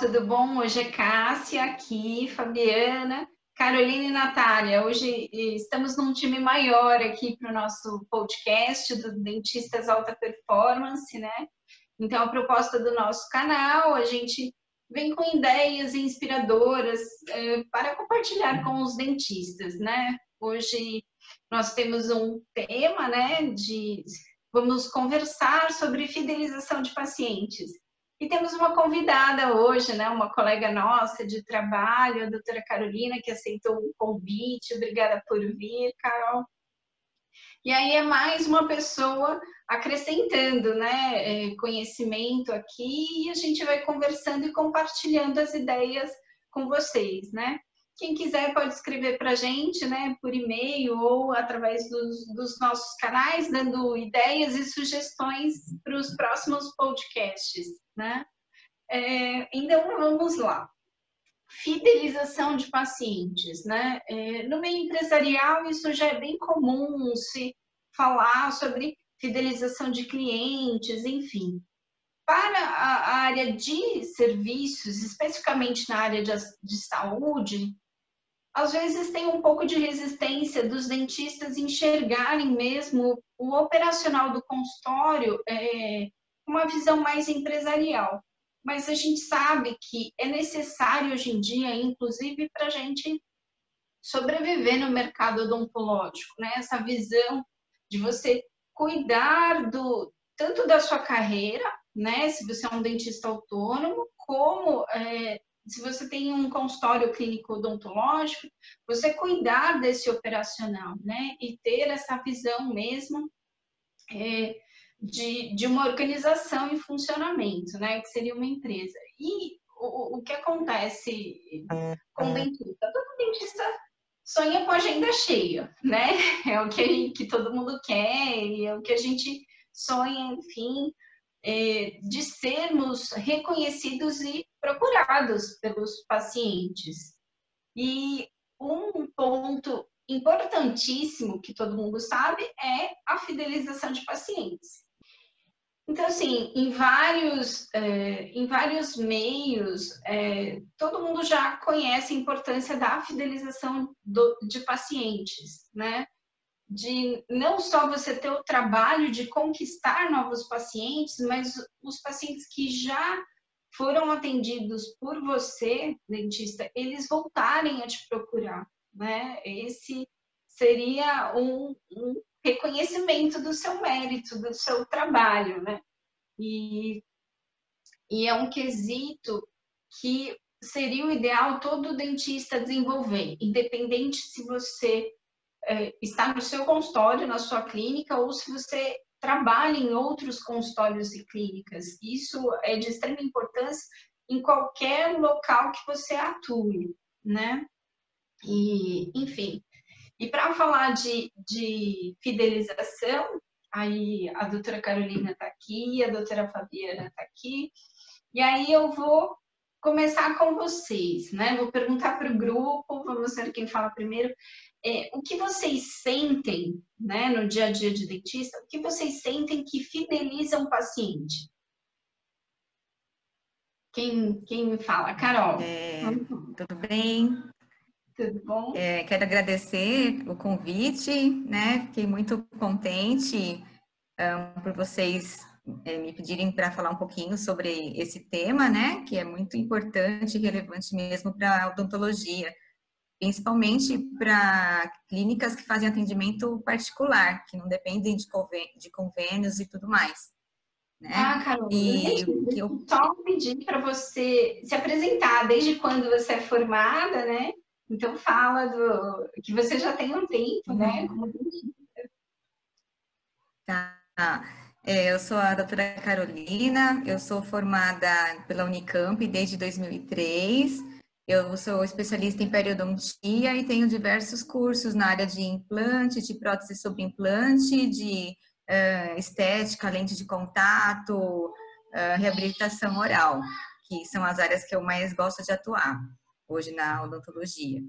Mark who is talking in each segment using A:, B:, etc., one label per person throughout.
A: tudo bom? Hoje é Cássia aqui, Fabiana, Carolina e Natália. Hoje estamos num time maior aqui para o nosso podcast do Dentistas Alta Performance, né? Então, a proposta do nosso canal, a gente vem com ideias inspiradoras para compartilhar com os dentistas, né? Hoje nós temos um tema, né? Vamos conversar sobre fidelização de pacientes. E temos uma convidada hoje, né? Uma colega nossa de trabalho, a doutora Carolina, que aceitou o convite. Obrigada por vir, Carol. E aí é mais uma pessoa acrescentando, né, conhecimento aqui, e a gente vai conversando e compartilhando as ideias com vocês, né? Quem quiser pode escrever para a gente, né, por e-mail ou através dos nossos canais, dando ideias e sugestões para os próximos podcasts, né? Então, vamos lá. Fidelização de pacientes, né? No meio empresarial, isso já é bem comum se falar sobre fidelização de clientes, enfim. Para a área de serviços, especificamente na área de saúde, às vezes tem um pouco de resistência dos dentistas enxergarem mesmo o operacional do consultório uma visão mais empresarial. Mas a gente sabe que é necessário hoje em dia, inclusive para a gente sobreviver no mercado odontológico, né? Essa visão de você cuidar tanto da sua carreira, né? Se você é um dentista autônomo, como se você tem um consultório clínico odontológico, você cuidar desse operacional, né? E ter essa visão mesmo de uma organização em funcionamento, né? Que seria uma empresa. E o que acontece com o dentista? Todo dentista sonha com a agenda cheia, né? É o que todo mundo quer, e é o que a gente sonha, enfim, de sermos reconhecidos e procurados pelos pacientes. E um ponto importantíssimo que todo mundo sabe é a fidelização de pacientes. Então, assim, em vários meios, todo mundo já conhece a importância da fidelização de pacientes, né? De não só você ter o trabalho de conquistar novos pacientes, mas os pacientes que já foram atendidos por você, dentista, eles voltarem a te procurar, né? Esse seria um reconhecimento do seu mérito, do seu trabalho, né? E é um quesito que seria o ideal todo dentista desenvolver, independente se você está no seu consultório, na sua clínica, ou se você trabalha em outros consultórios e clínicas. Isso é de extrema importância em qualquer local que você atue, né? E, enfim, e para falar de fidelização, aí a doutora Carolina está aqui, a doutora Fabiana está aqui, e aí eu vou começar com vocês, né? Vou perguntar para o grupo, vamos ver quem fala primeiro. O que vocês sentem, né, no dia a dia de dentista, o que vocês sentem que fideliza um paciente? Quem me fala? Carol.
B: Tudo bem?
A: Tudo bom?
B: Quero agradecer o convite, né? Fiquei muito contente por vocês me pedirem para falar um pouquinho sobre esse tema, né? Que é muito importante e relevante mesmo para a odontologia, principalmente para clínicas que fazem atendimento particular, que não dependem de convênios e tudo mais, né?
A: Carol,
B: E
A: deixa eu só pedir para você se apresentar, desde quando você é formada, né? Então fala que você já tem um tempo, né? Como dentista.
B: Tá. Eu sou a doutora Carolina, eu sou formada pela Unicamp desde 2003. Eu sou especialista em periodontia e tenho diversos cursos na área de implante, de prótese sobre implante, de estética, lente de contato, reabilitação oral, que são as áreas que eu mais gosto de atuar hoje na odontologia.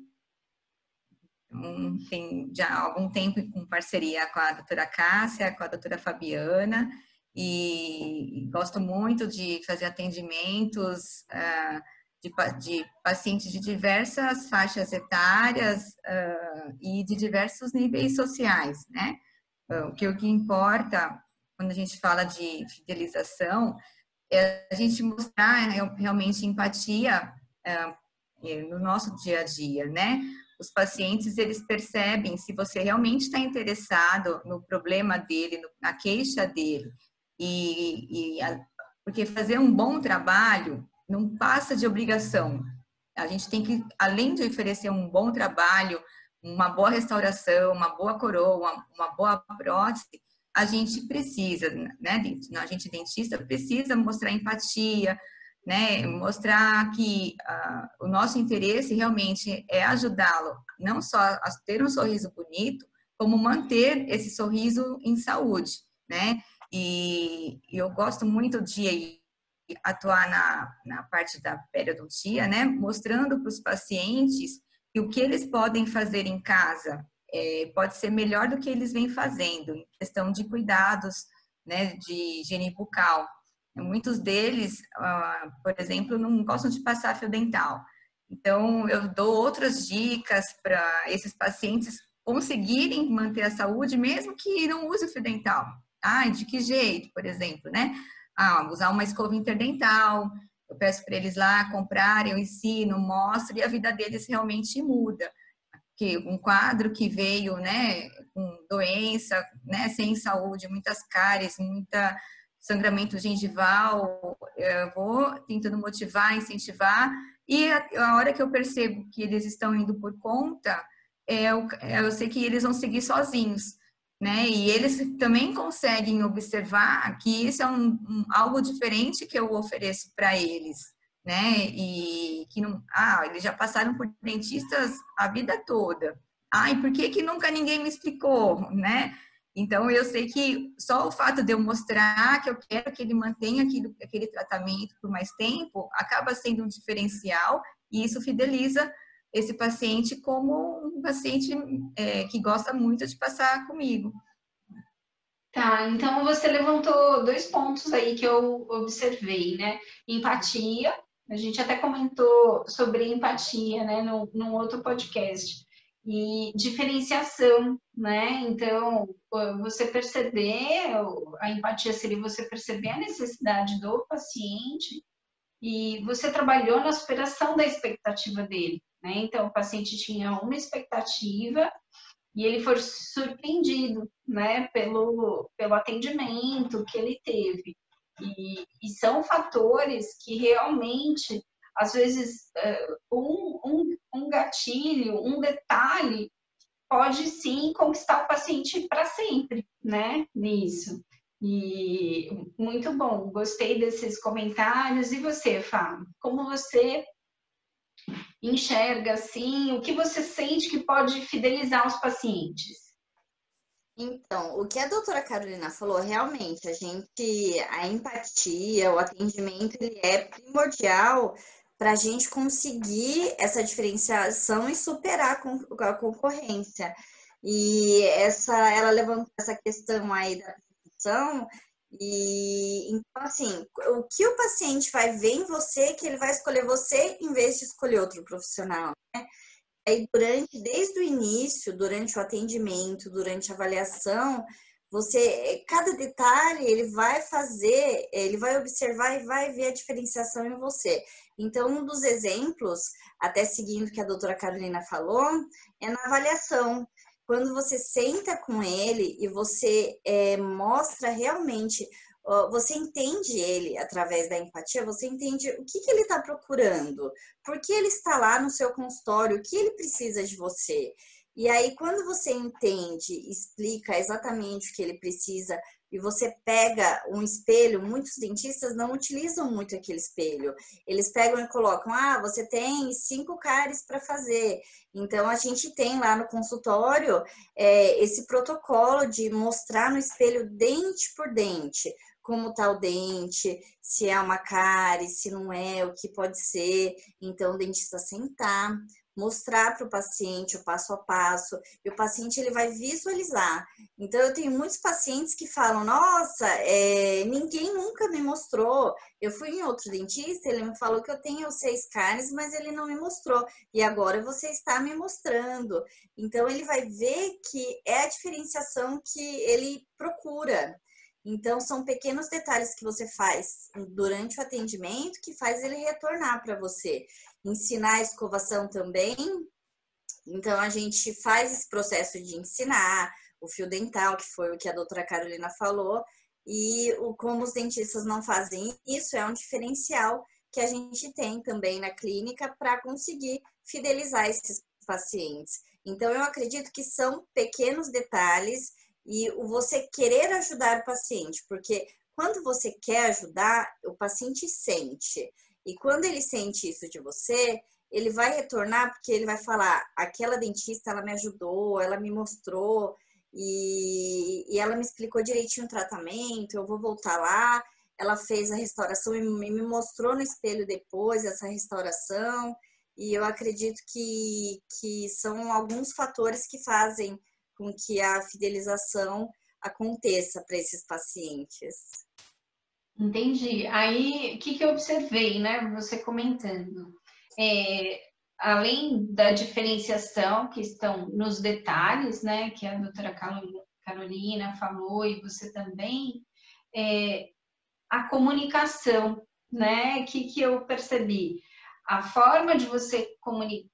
B: Tem já algum tempo com parceria com a doutora Cássia, com a doutora Fabiana, e gosto muito de fazer atendimentos de pacientes de diversas faixas etárias e de diversos níveis sociais, né? O que importa quando a gente fala de fidelização é a gente mostrar realmente empatia no nosso dia a dia, né? Os pacientes, eles percebem se você realmente está interessado no problema dele, na queixa dele, porque fazer um bom trabalho não passa de obrigação. A gente tem que, além de oferecer um bom trabalho, uma boa restauração, uma boa coroa, uma boa prótese, a gente precisa, né, a gente dentista precisa mostrar empatia, né, mostrar que o nosso interesse realmente é ajudá-lo, não só a ter um sorriso bonito, como manter esse sorriso em saúde, né? E eu gosto muito de atuar na parte da periodontia, né, mostrando para os pacientes que o que eles podem fazer em casa pode ser melhor do que eles vêm fazendo, em questão de cuidados, né, de higiene bucal. Muitos deles, por exemplo, não gostam de passar fio dental. Então, eu dou outras dicas para esses pacientes conseguirem manter a saúde, mesmo que não use o fio dental. Ah, de que jeito, por exemplo, né? Usar uma escova interdental. Eu peço para eles lá comprarem, eu ensino, mostro, e a vida deles realmente muda. Que um quadro que veio, né, com doença, né, sem saúde, muitas cáries, muita sangramento gengival, eu vou tentando motivar, incentivar, e a hora que eu percebo que eles estão indo por conta, eu sei que eles vão seguir sozinhos, né? E eles também conseguem observar que isso é algo diferente que eu ofereço para eles, né? E que não, eles já passaram por dentistas a vida toda. E por que que nunca ninguém me explicou, né? Então, eu sei que só o fato de eu mostrar que eu quero que ele mantenha aquele tratamento por mais tempo, acaba sendo um diferencial e isso fideliza esse paciente como um paciente que gosta muito de passar comigo.
A: Tá, então você levantou 2 pontos aí que eu observei, né? Empatia, a gente até comentou sobre empatia, né, num outro podcast. E diferenciação, né? Então, você perceber, a empatia seria você perceber a necessidade do paciente e você trabalhou na superação da expectativa dele, né? Então, o paciente tinha uma expectativa e ele foi surpreendido, né, pelo atendimento que ele teve. E são fatores que realmente, às vezes, um gatilho, um detalhe, pode sim conquistar o paciente para sempre, né, nisso. E muito bom, gostei desses comentários. E você, Fábio, como você enxerga assim, o que você sente que pode fidelizar os pacientes?
C: Então, o que a doutora Carolina falou, realmente, a empatia, o atendimento, ele é primordial para a gente conseguir essa diferenciação e superar a concorrência. E ela levantou essa questão aí da percepção, e então, assim, o que o paciente vai ver em você, que ele vai escolher você em vez de escolher outro profissional, né? Aí, desde o início, durante o atendimento, durante a avaliação, cada detalhe, ele vai observar e vai ver a diferenciação em você. Então, um dos exemplos, até seguindo o que a doutora Carolina falou, é na avaliação. Quando você senta com ele e você mostra realmente, você entende ele através da empatia, você entende o que ele está procurando, por que ele está lá no seu consultório, o que ele precisa de você. E aí, quando você entende, explica exatamente o que ele precisa, e você pega um espelho, muitos dentistas não utilizam muito aquele espelho. Eles pegam e colocam, você tem 5 cáries para fazer. Então, a gente tem lá no consultório esse protocolo de mostrar no espelho dente por dente, como está o dente, se é uma cárie, se não é, o que pode ser. Então, o dentista sentar, mostrar para o paciente o passo a passo, e o paciente ele vai visualizar. Então, eu tenho muitos pacientes que falam, nossa, ninguém nunca me mostrou. Eu fui em outro dentista, ele me falou que eu tenho 6 cáries, mas ele não me mostrou. E agora você está me mostrando. Então, ele vai ver que é a diferenciação que ele procura. Então, são pequenos detalhes que você faz durante o atendimento que faz ele retornar para você. Ensinar a escovação também. Então, a gente faz esse processo de ensinar o fio dental, que foi o que a doutora Carolina falou, e como os dentistas não fazem isso, é um diferencial que a gente tem também na clínica para conseguir fidelizar esses pacientes. Então, eu acredito que são pequenos detalhes e o você querer ajudar o paciente, porque quando você quer ajudar, o paciente sente. E quando ele sente isso de você, ele vai retornar porque ele vai falar, aquela dentista, ela me ajudou, ela me mostrou e ela me explicou direitinho o tratamento, eu vou voltar lá, ela fez a restauração e me mostrou no espelho depois essa restauração. E eu acredito que são alguns fatores que fazem com que a fidelização aconteça para esses pacientes.
A: Entendi. Aí, o que eu observei, né? Você comentando. Além da diferenciação que estão nos detalhes, né? Que a doutora Carolina falou e você também, a comunicação, né? O que eu percebi? A forma de você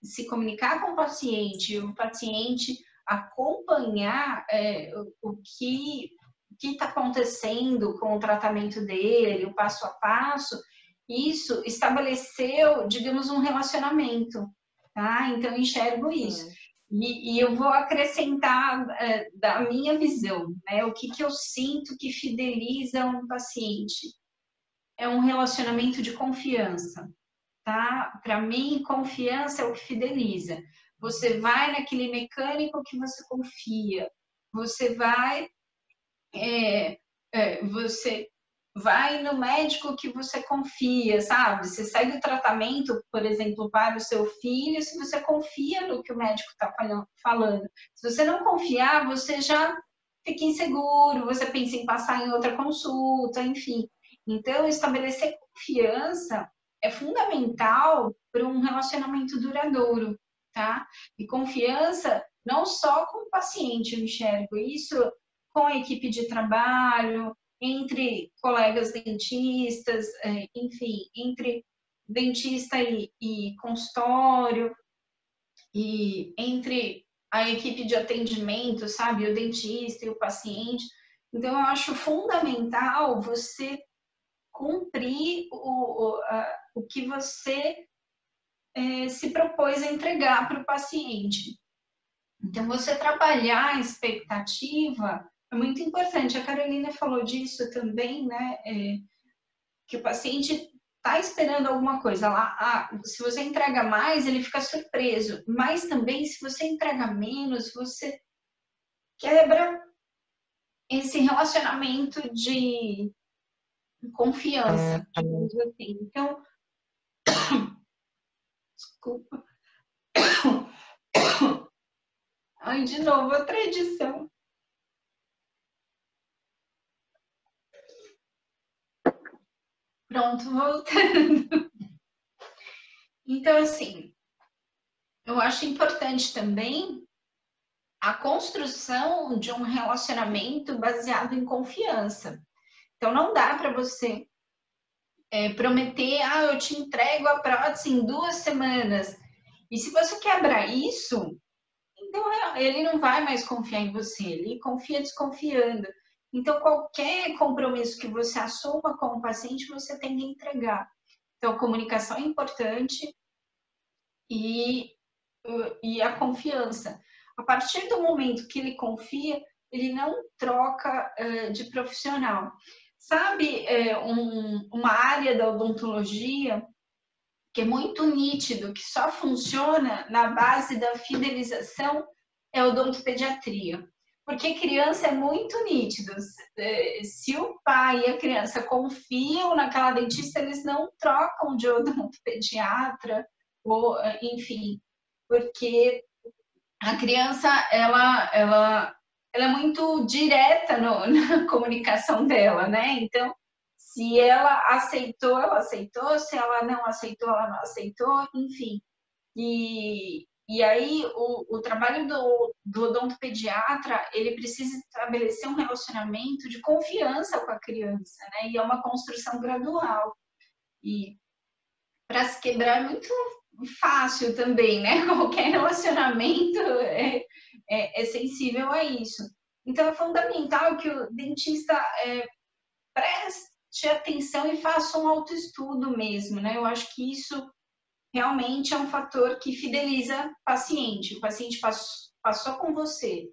A: se comunicar com o paciente acompanhar o que está acontecendo com o tratamento dele, o passo a passo, isso estabeleceu, digamos, um relacionamento, tá? Então, eu enxergo isso. E eu vou acrescentar da minha visão, né? O que eu sinto que fideliza um paciente? É um relacionamento de confiança, tá? Para mim, confiança é o que fideliza. Você vai naquele mecânico que você confia, você vai no médico que você confia, sabe? Você segue o tratamento, por exemplo, para o seu filho, se você confia no que o médico está falando. Se você não confiar, você já fica inseguro, você pensa em passar em outra consulta, enfim. Então, estabelecer confiança é fundamental para um relacionamento duradouro, tá? E confiança não só com o paciente, eu enxergo isso com a equipe de trabalho, entre colegas dentistas, enfim, entre dentista e consultório, e entre a equipe de atendimento, sabe, o dentista e o paciente. Então, eu acho fundamental você cumprir o que você se propôs a entregar para o paciente. Então, você trabalhar a expectativa é muito importante. A Carolina falou disso também, né? Que o paciente está esperando alguma coisa lá. Se você entrega mais, ele fica surpreso. Mas também, se você entrega menos, você quebra esse relacionamento de confiança, digamos assim. Então, desculpa. Ai, de novo, a tradição. Pronto, voltando. Então, assim, eu acho importante também a construção de um relacionamento baseado em confiança. Então, não dá para você prometer, eu te entrego a prótese em 2 semanas. E se você quebrar isso, então ele não vai mais confiar em você, ele confia desconfiando. Então, qualquer compromisso que você assuma com o paciente, você tem que entregar. Então, comunicação é importante e a confiança. A partir do momento que ele confia, ele não troca de profissional. Sabe uma área da odontologia que é muito nítido, que só funciona na base da fidelização, é a odontopediatria. Porque criança é muito nítido. Se o pai e a criança confiam naquela dentista, eles não trocam de odontopediatra, ou, enfim. porque a criança, ela é muito direta na comunicação dela, né? Então, se ela aceitou, se ela não aceitou, ela não aceitou, enfim. E aí, o trabalho do odontopediatra, ele precisa estabelecer um relacionamento de confiança com a criança, né? E é uma construção gradual. E para se quebrar é muito fácil também, né? Qualquer relacionamento é sensível a isso. Então, é fundamental que o dentista preste atenção e faça um autoestudo mesmo, né? Eu acho que isso realmente é um fator que fideliza o paciente. O paciente passou com você,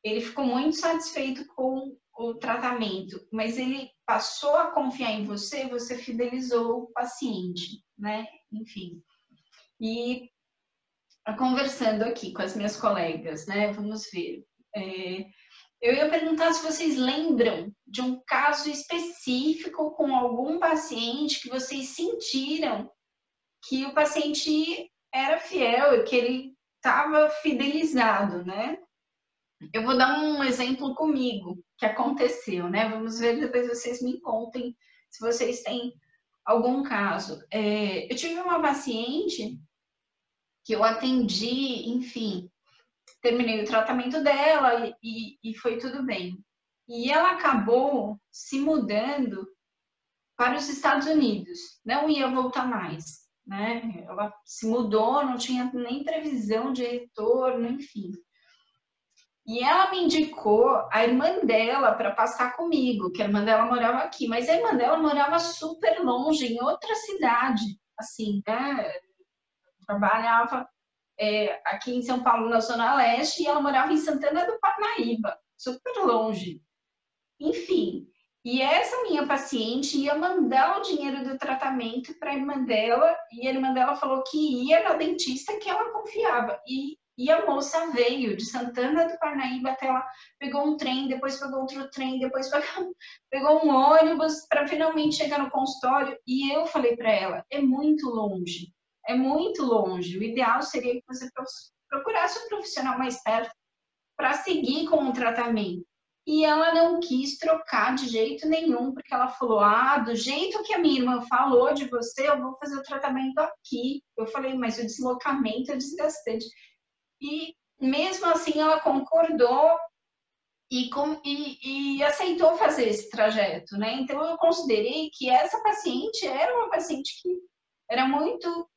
A: ele ficou muito satisfeito com o tratamento, mas ele passou a confiar em você, você fidelizou o paciente, né? Enfim. E conversando aqui com as minhas colegas, né? Vamos ver. Eu ia perguntar se vocês lembram de um caso específico com algum paciente que vocês sentiram que o paciente era fiel, que ele estava fidelizado, né? Eu vou dar um exemplo comigo que aconteceu, né? Vamos ver, depois vocês me contem se vocês têm algum caso. Eu tive uma paciente que eu atendi, enfim, terminei o tratamento dela e foi tudo bem. E ela acabou se mudando para os Estados Unidos, não ia voltar mais, né? Ela se mudou, não tinha nem previsão de retorno, enfim. E ela me indicou a irmã dela para passar comigo, que a irmã dela morava aqui, mas a irmã dela morava super longe, em outra cidade, assim, né? Trabalhava aqui em São Paulo, na Zona Leste, e ela morava em Santana do Parnaíba, super longe. Enfim, e essa minha paciente ia mandar o dinheiro do tratamento para a irmã dela, e a irmã dela falou que ia na dentista que ela confiava. E a moça veio de Santana do Parnaíba até lá, pegou um trem, depois pegou outro trem, depois pegou um ônibus para finalmente chegar no consultório. E eu falei para ela, é muito longe, é muito longe. O ideal seria que você procurasse um profissional mais perto para seguir com o tratamento. E ela não quis trocar de jeito nenhum, porque ela falou, do jeito que a minha irmã falou de você, eu vou fazer o tratamento aqui. Eu falei, mas o deslocamento é desgastante. E mesmo assim ela concordou e aceitou fazer esse trajeto, né? Então eu considerei que essa paciente era uma paciente que era muito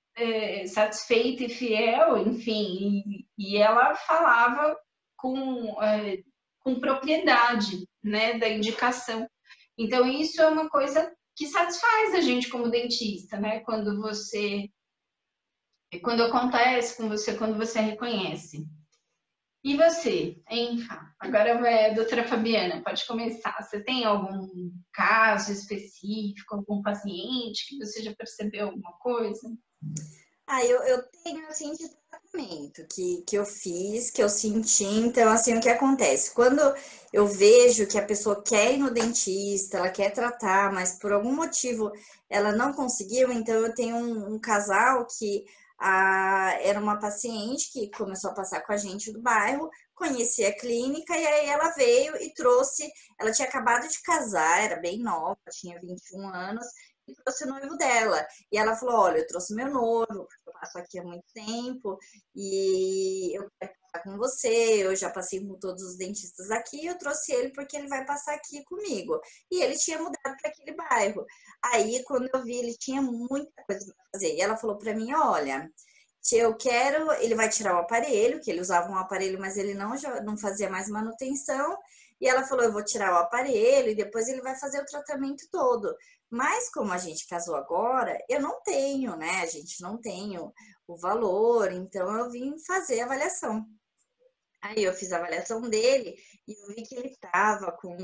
A: satisfeita e fiel, enfim, e ela falava com propriedade, né, da indicação. Então isso é uma coisa que satisfaz a gente como dentista, né? Quando acontece com você, quando você reconhece. E você, hein? Agora vai a doutora Fabiana, pode começar. Você tem algum caso específico, algum paciente que você já percebeu alguma coisa?
C: Eu tenho, assim, de tratamento que eu fiz, que eu senti. Então, assim, o que acontece? Quando eu vejo que a pessoa quer ir no dentista, ela quer tratar, mas por algum motivo ela não conseguiu, então eu tenho um casal que era uma paciente que começou a passar com a gente do bairro, conhecia a clínica e aí ela veio e trouxe, ela tinha acabado de casar, era bem nova, tinha 21 anos, e trouxe o noivo dela. E ela falou, olha, eu trouxe meu noivo, porque eu passo aqui há muito tempo, e eu quero passar com você, eu já passei com todos os dentistas aqui, eu trouxe ele porque ele vai passar aqui comigo. E ele tinha mudado para aquele bairro. Aí, quando eu vi, ele tinha muita coisa para fazer. E ela falou para mim, olha, eu quero, ele vai tirar o aparelho, que ele usava um aparelho, mas ele não fazia mais manutenção. E ela falou, eu vou tirar o aparelho e depois ele vai fazer o tratamento todo. Mas como a gente casou agora, eu não tenho, né? A gente não tem o valor, então eu vim fazer a avaliação. Aí eu fiz a avaliação dele e eu vi que ele estava com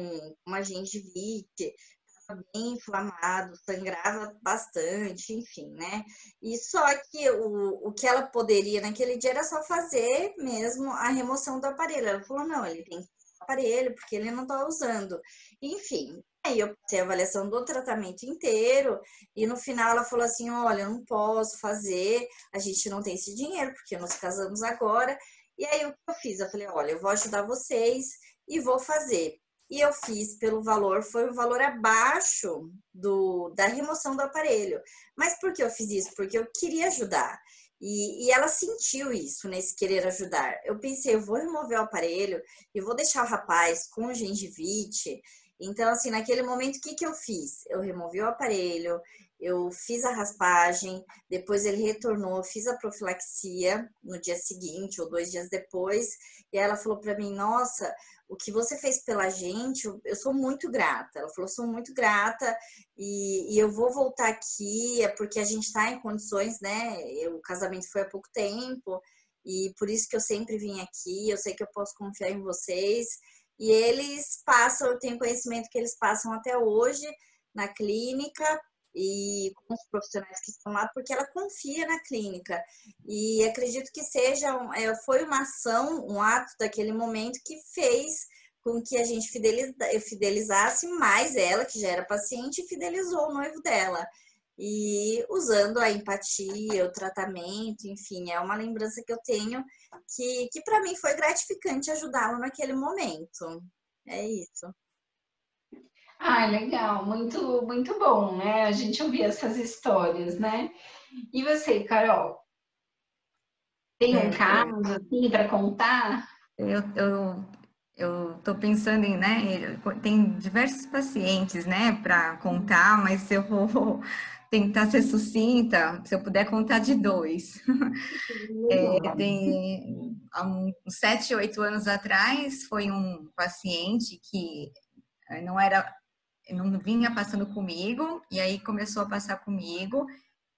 C: uma gengivite, estava bem inflamado, sangrava bastante, enfim, né? E só que o que ela poderia naquele dia era só fazer mesmo a remoção do aparelho. Ela falou, não, ele tem que aparelho, porque ele não está usando. Enfim, Aí eu passei a avaliação do tratamento inteiro e no final ela falou assim, olha, eu não posso fazer, a gente não tem esse dinheiro porque nós casamos agora. E aí o que eu fiz? Eu falei, olha, eu vou ajudar vocês e vou fazer. E eu fiz pelo valor, foi o valor abaixo da remoção do aparelho. Mas por que eu fiz isso? Porque eu queria ajudar. E ela sentiu isso, nesse querer ajudar. Eu pensei, eu vou remover o aparelho e vou deixar o rapaz com gengivite. Então, assim, naquele momento, o que que eu fiz? Eu removi o aparelho, eu fiz a raspagem, depois ele retornou, fiz a profilaxia no dia seguinte ou 2 dias depois, e ela falou para mim, nossa, o que você fez pela gente, eu sou muito grata. Ela falou, sou muito grata e eu vou voltar aqui, é porque a gente está em condições, né? O casamento foi há pouco tempo, e por isso que eu sempre vim aqui, eu sei que eu posso confiar em vocês. E eles passam, eu tenho conhecimento que eles passam até hoje na clínica e com os profissionais que estão lá, porque ela confia na clínica. E acredito que foi uma ação, um ato daquele momento que fez com que a gente fidelizasse mais ela, que já era paciente, e fidelizou o noivo dela. E usando a empatia, o tratamento, enfim, é uma lembrança que eu tenho que para mim foi gratificante ajudá-lo naquele momento. É isso.
A: Ah, legal, muito, muito bom, né? A gente ouvir essas histórias, né? E você, Carol, tem um
B: É,
A: caso assim para contar?
B: eu, eu, eu tô pensando em, né, tem diversos pacientes, né, para contar, mas eu vou tentar ser sucinta, se eu puder contar de dois. Há uns 7, 8 anos atrás, foi um paciente que não era, não vinha passando comigo, e aí começou a passar comigo,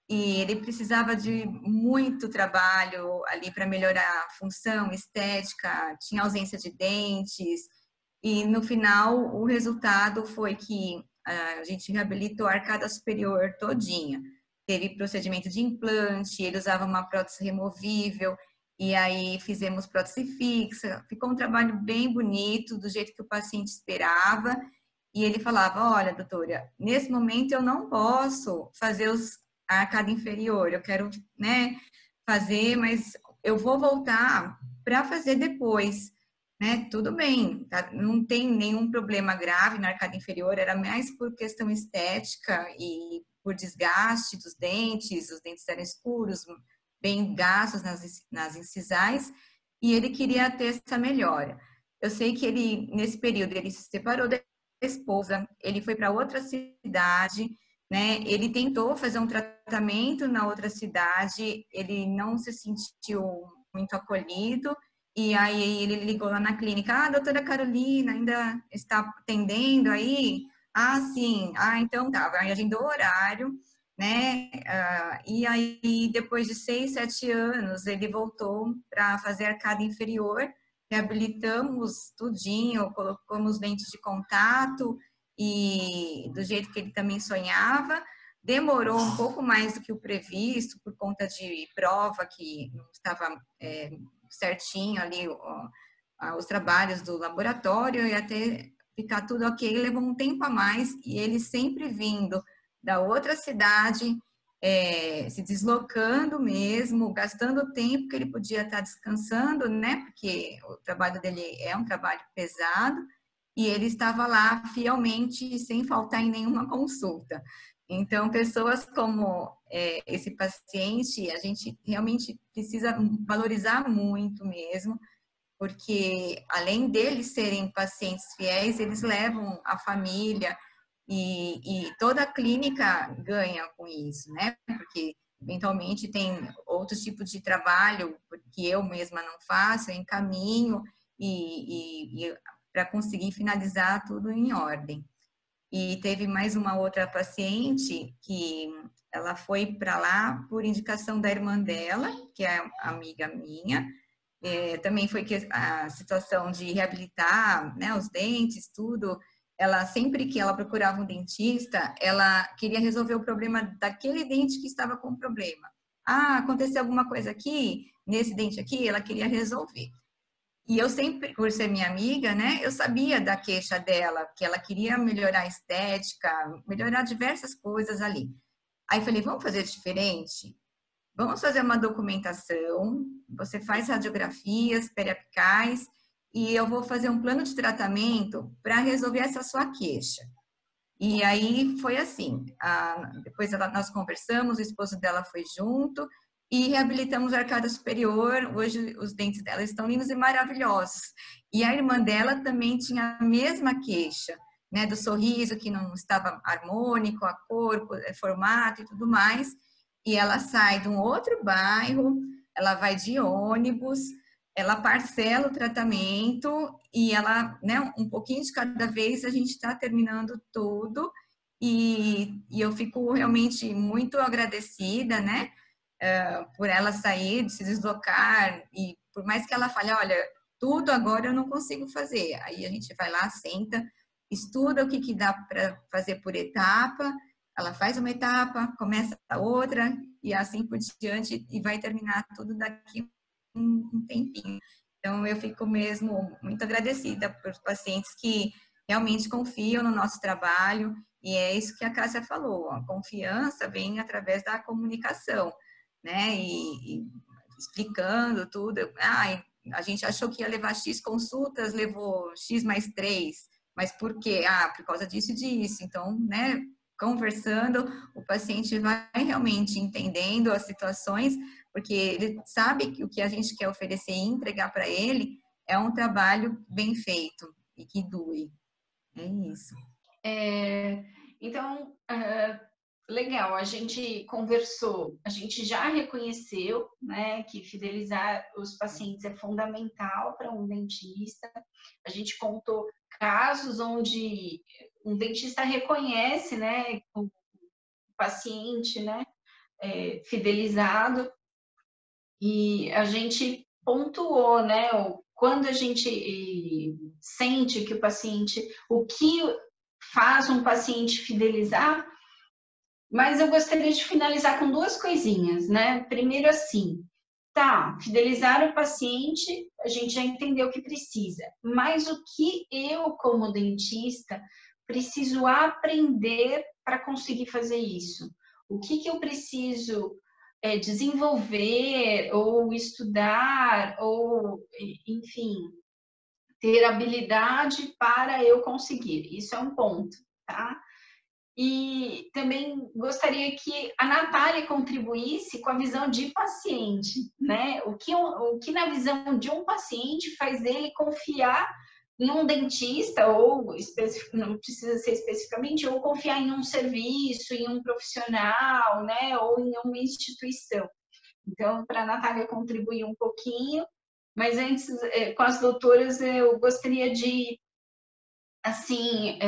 B: e ele precisava de muito trabalho ali para melhorar a função estética, tinha ausência de dentes, e no final o resultado foi que a gente reabilitou a arcada superior todinha. Teve procedimento de implante, ele usava uma prótese removível, e aí fizemos prótese fixa. Ficou um trabalho bem bonito, do jeito que o paciente esperava. E ele falava: olha, doutora, nesse momento eu não posso fazer a arcada inferior, eu quero, né, fazer, mas eu vou voltar para fazer depois, né? Tudo bem, tá? Não tem nenhum problema grave na arcada inferior, era mais por questão estética e por desgaste dos dentes, os dentes eram escuros, bem gastos nas incisais, e ele queria ter essa melhora. Eu sei que ele, nesse período, ele se separou da esposa, ele foi para outra cidade, né? Ele tentou fazer um tratamento na outra cidade, ele não se sentiu muito acolhido, e aí ele ligou lá na clínica: ah, doutora Carolina, ainda está atendendo aí? Ah, sim. Ah, então tá. Aí agendou o horário, né? E aí, depois de 6, 7 anos, ele voltou para fazer arcada inferior, reabilitamos tudinho, colocamos lentes de contato e do jeito que ele também sonhava. Demorou um pouco mais do que o previsto, por conta de prova que não estava certinho ali, os trabalhos do laboratório, e até ficar tudo ok, levou um tempo a mais, e ele sempre vindo da outra cidade, se deslocando mesmo, gastando o tempo que ele podia estar descansando, né? Porque o trabalho dele é um trabalho pesado, e ele estava lá fielmente, sem faltar em nenhuma consulta. Então, pessoas como esse paciente, a gente realmente precisa valorizar muito mesmo, porque além deles serem pacientes fiéis, eles levam a família e toda a clínica ganha com isso, né? Porque eventualmente tem outros tipos de trabalho que eu mesma não faço, eu encaminho e para conseguir finalizar tudo em ordem. E teve mais uma outra paciente que ela foi para lá por indicação da irmã dela, que é amiga minha. Também foi que a situação de reabilitar, né, os dentes, tudo. Ela sempre que ela procurava um dentista, ela queria resolver o problema daquele dente que estava com problema. Ah, aconteceu alguma coisa aqui, nesse dente aqui, ela queria resolver. E eu sempre, por ser minha amiga, né, eu sabia da queixa dela, que ela queria melhorar a estética, melhorar diversas coisas ali. Aí falei, vamos fazer diferente? Vamos fazer uma documentação, você faz radiografias periapicais e eu vou fazer um plano de tratamento para resolver essa sua queixa. E aí foi assim, depois nós conversamos, o esposo dela foi junto e reabilitamos a arcada superior. Hoje os dentes dela estão lindos e maravilhosos. E a irmã dela também tinha a mesma queixa, né, do sorriso que não estava harmônico, a cor, formato e tudo mais. E ela sai de um outro bairro, ela vai de ônibus, ela parcela o tratamento e ela, né, um pouquinho de cada vez a gente está terminando tudo e eu fico realmente muito agradecida, né, por ela sair, de se deslocar e por mais que ela fale, olha, tudo agora eu não consigo fazer, aí a gente vai lá, senta, estuda o que dá para fazer por etapa, ela faz uma etapa, começa a outra e assim por diante e vai terminar tudo daqui um tempinho. Então, eu fico mesmo muito agradecida por pacientes que realmente confiam no nosso trabalho, e é isso que a Cássia falou, a confiança vem através da comunicação, né, e explicando tudo. A gente achou que ia levar X consultas, levou X mais 3, mas por quê? Por causa disso e disso. Então, né, conversando, o paciente vai realmente entendendo as situações, porque ele sabe que o que a gente quer oferecer e entregar para ele é um trabalho bem feito e que dure. É isso.
A: Então, legal, a gente conversou, a gente já reconheceu, né, que fidelizar os pacientes é fundamental para um dentista. A gente contou casos onde um dentista reconhece, né, o paciente, né, fidelizado, e a gente pontuou, né, quando a gente sente que o paciente, o que faz um paciente fidelizar. Mas eu gostaria de finalizar com duas coisinhas, né? Primeiro, assim, tá, fidelizar o paciente, a gente já entendeu o que precisa, mas o que eu, como dentista, preciso aprender para conseguir fazer isso? O que eu preciso desenvolver, ou estudar, ou, enfim, ter habilidade para eu conseguir? Isso é um ponto, tá? E também gostaria que a Natália contribuísse com a visão de paciente, né? O que na visão de um paciente faz ele confiar em um dentista, ou não precisa ser especificamente, ou confiar em um serviço, em um profissional, né? Ou em uma instituição. Então, para a Natália contribuir um pouquinho, mas antes, com as doutoras, eu gostaria de assim,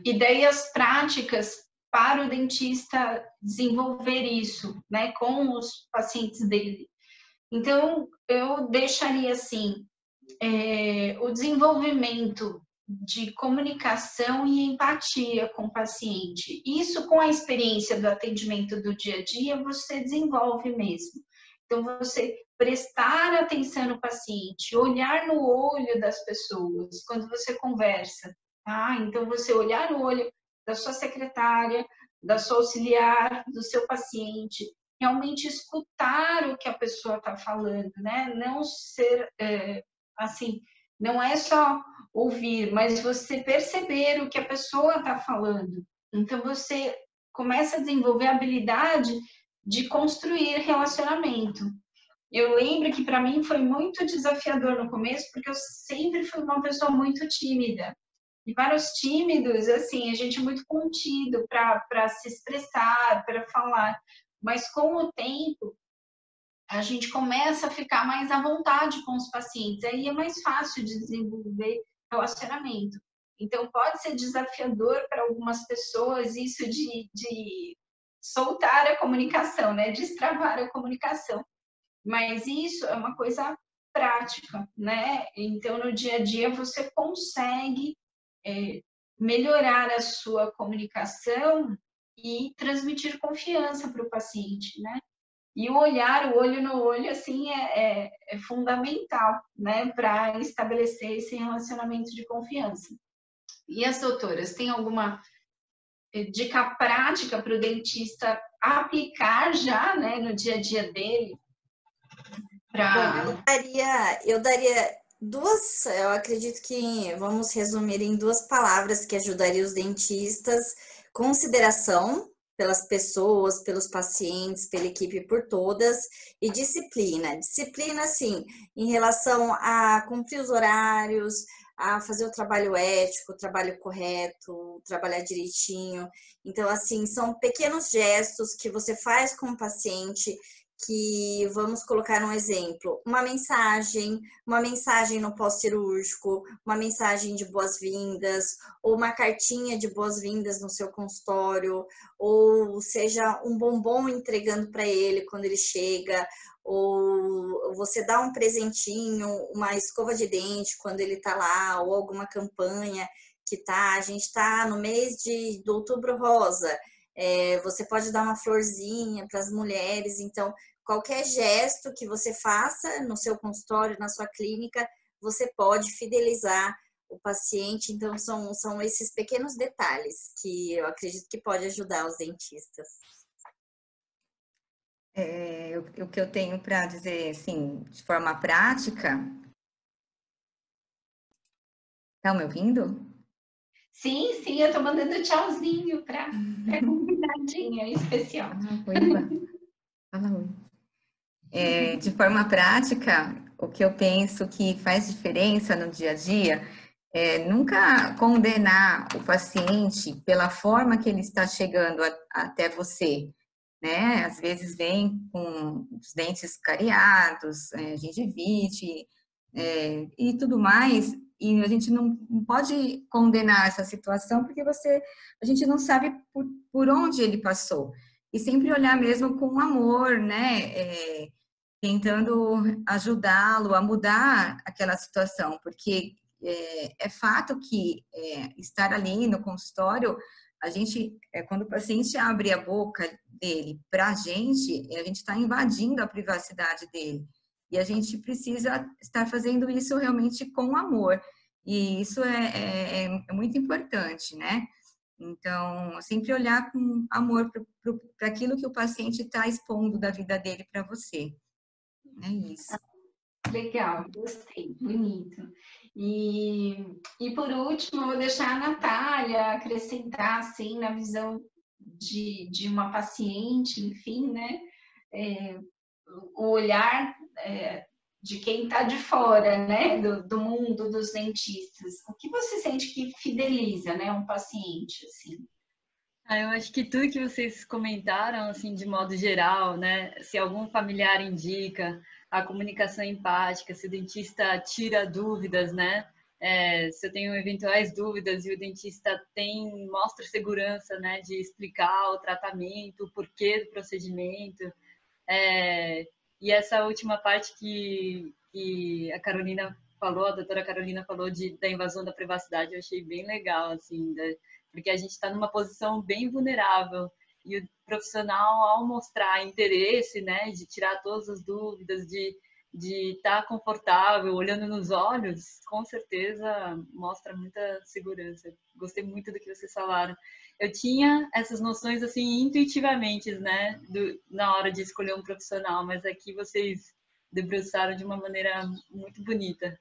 A: ideias práticas para o dentista desenvolver isso, né, com os pacientes dele. Então, eu deixaria assim, o desenvolvimento de comunicação e empatia com o paciente. Isso, com a experiência do atendimento do dia a dia, você desenvolve mesmo. Então, você prestar atenção no paciente, olhar no olho das pessoas quando você conversa. Então, você olhar no olho da sua secretária, da sua auxiliar, do seu paciente, realmente escutar o que a pessoa está falando, né? Não ser, assim, não é só ouvir, mas você perceber o que a pessoa está falando. Então, você começa a desenvolver a habilidade de construir relacionamento. Eu lembro que para mim foi muito desafiador no começo, porque eu sempre fui uma pessoa muito tímida. E para os tímidos, assim, a gente é muito contido para se expressar, para falar. Mas com o tempo, a gente começa a ficar mais à vontade com os pacientes. Aí é mais fácil de desenvolver relacionamento. Então, pode ser desafiador para algumas pessoas isso de soltar a comunicação, né? Destravar a comunicação. Mas isso é uma coisa prática, né? Então, no dia a dia, você consegue melhorar a sua comunicação e transmitir confiança para o paciente, né? E o olhar, o olho no olho, assim, é fundamental, né, para estabelecer esse relacionamento de confiança. E as doutoras, tem alguma dica prática para o dentista aplicar já, né, no dia a dia dele?
C: Bom, eu daria duas, eu acredito que vamos resumir em duas palavras que ajudariam os dentistas: consideração pelas pessoas, pelos pacientes, pela equipe, por todas, e disciplina. Disciplina, assim, em relação a cumprir os horários, a fazer o trabalho ético, o trabalho correto, trabalhar direitinho. Então, assim, são pequenos gestos que você faz com o paciente, que vamos colocar um exemplo, uma mensagem no pós-cirúrgico, uma mensagem de boas-vindas, ou uma cartinha de boas-vindas no seu consultório, ou seja, um bombom entregando para ele quando ele chega, ou você dá um presentinho, uma escova de dente quando ele está lá, ou alguma campanha a gente está no mês do Outubro Rosa. Você pode dar uma florzinha para as mulheres. Então, qualquer gesto que você faça no seu consultório, na sua clínica, você pode fidelizar o paciente. Então, são esses pequenos detalhes que eu acredito que pode ajudar os dentistas.
B: O que eu tenho para dizer, assim, de forma prática... Estão me ouvindo?
A: Sim, eu estou mandando tchauzinho para a convidadinha especial.
B: Oi, fala oi. De forma prática, o que eu penso que faz diferença no dia a dia é nunca condenar o paciente pela forma que ele está chegando até você, né? Às vezes vem com os dentes cariados, gengivite, e tudo mais, e a gente não pode condenar essa situação porque a gente não sabe por onde ele passou. E sempre olhar mesmo com amor, né? Tentando ajudá-lo a mudar aquela situação, porque é fato que estar ali no consultório, a gente, quando o paciente abre a boca dele para a gente está invadindo a privacidade dele. E a gente precisa estar fazendo isso realmente com amor. E isso é muito importante, né? Então, sempre olhar com amor para aquilo que o paciente está expondo da vida dele para você. É isso.
A: Legal, gostei, bonito. E por último, eu vou deixar a Natália acrescentar, assim, na visão de uma paciente, enfim, né? O olhar de quem está de fora, né? Do mundo dos dentistas. O que você sente que fideliza, né? Um paciente, assim?
D: Eu acho que tudo que vocês comentaram, assim, de modo geral, né? Se algum familiar indica, a comunicação empática, se o dentista tira dúvidas, né? Se eu tenho eventuais dúvidas e o dentista mostra segurança, né? De explicar o tratamento, o porquê do procedimento. E essa última parte que a Carolina falou, a doutora Carolina falou da invasão da privacidade, eu achei bem legal, assim, porque a gente está numa posição bem vulnerável e o profissional, ao mostrar interesse, né, de tirar todas as dúvidas, de estar confortável, olhando nos olhos, com certeza mostra muita segurança. Gostei muito do que vocês falaram. Eu tinha essas noções assim intuitivamente, né, na hora de escolher um profissional, mas aqui vocês debruçaram de uma maneira muito bonita.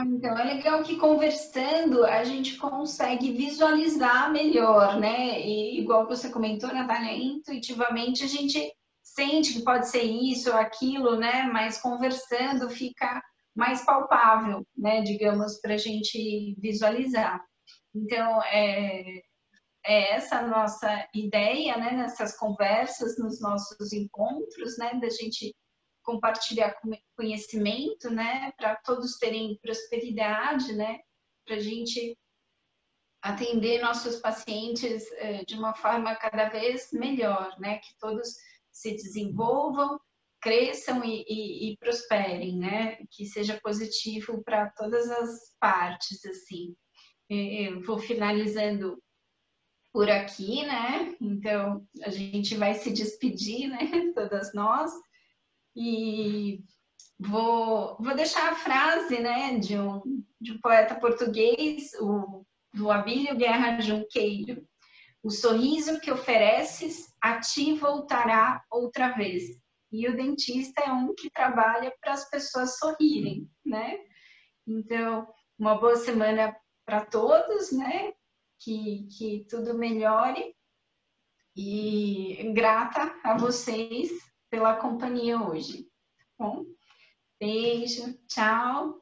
A: Então é legal que conversando a gente consegue visualizar melhor, né? E igual você comentou, Natália, intuitivamente a gente sente que pode ser isso ou aquilo, né? Mas conversando fica mais palpável, né? Digamos, para a gente visualizar. Então, é essa a nossa ideia, né? Nessas conversas, nos nossos encontros, né? Da gente compartilhar conhecimento, né, para todos terem prosperidade, né, para a gente atender nossos pacientes de uma forma cada vez melhor, né, que todos se desenvolvam, cresçam e prosperem, né, que seja positivo para todas as partes, assim. Eu vou finalizando por aqui, né? Então, a gente vai se despedir, né? Todas nós. E vou deixar a frase, né? De um poeta português, do Abílio Guerra Junqueiro. O sorriso que ofereces a ti voltará outra vez. E o dentista é um que trabalha para as pessoas sorrirem, né? Então, uma boa semana para todos, né? Que tudo melhore. E grata a vocês pela companhia hoje. Bom, beijo, tchau.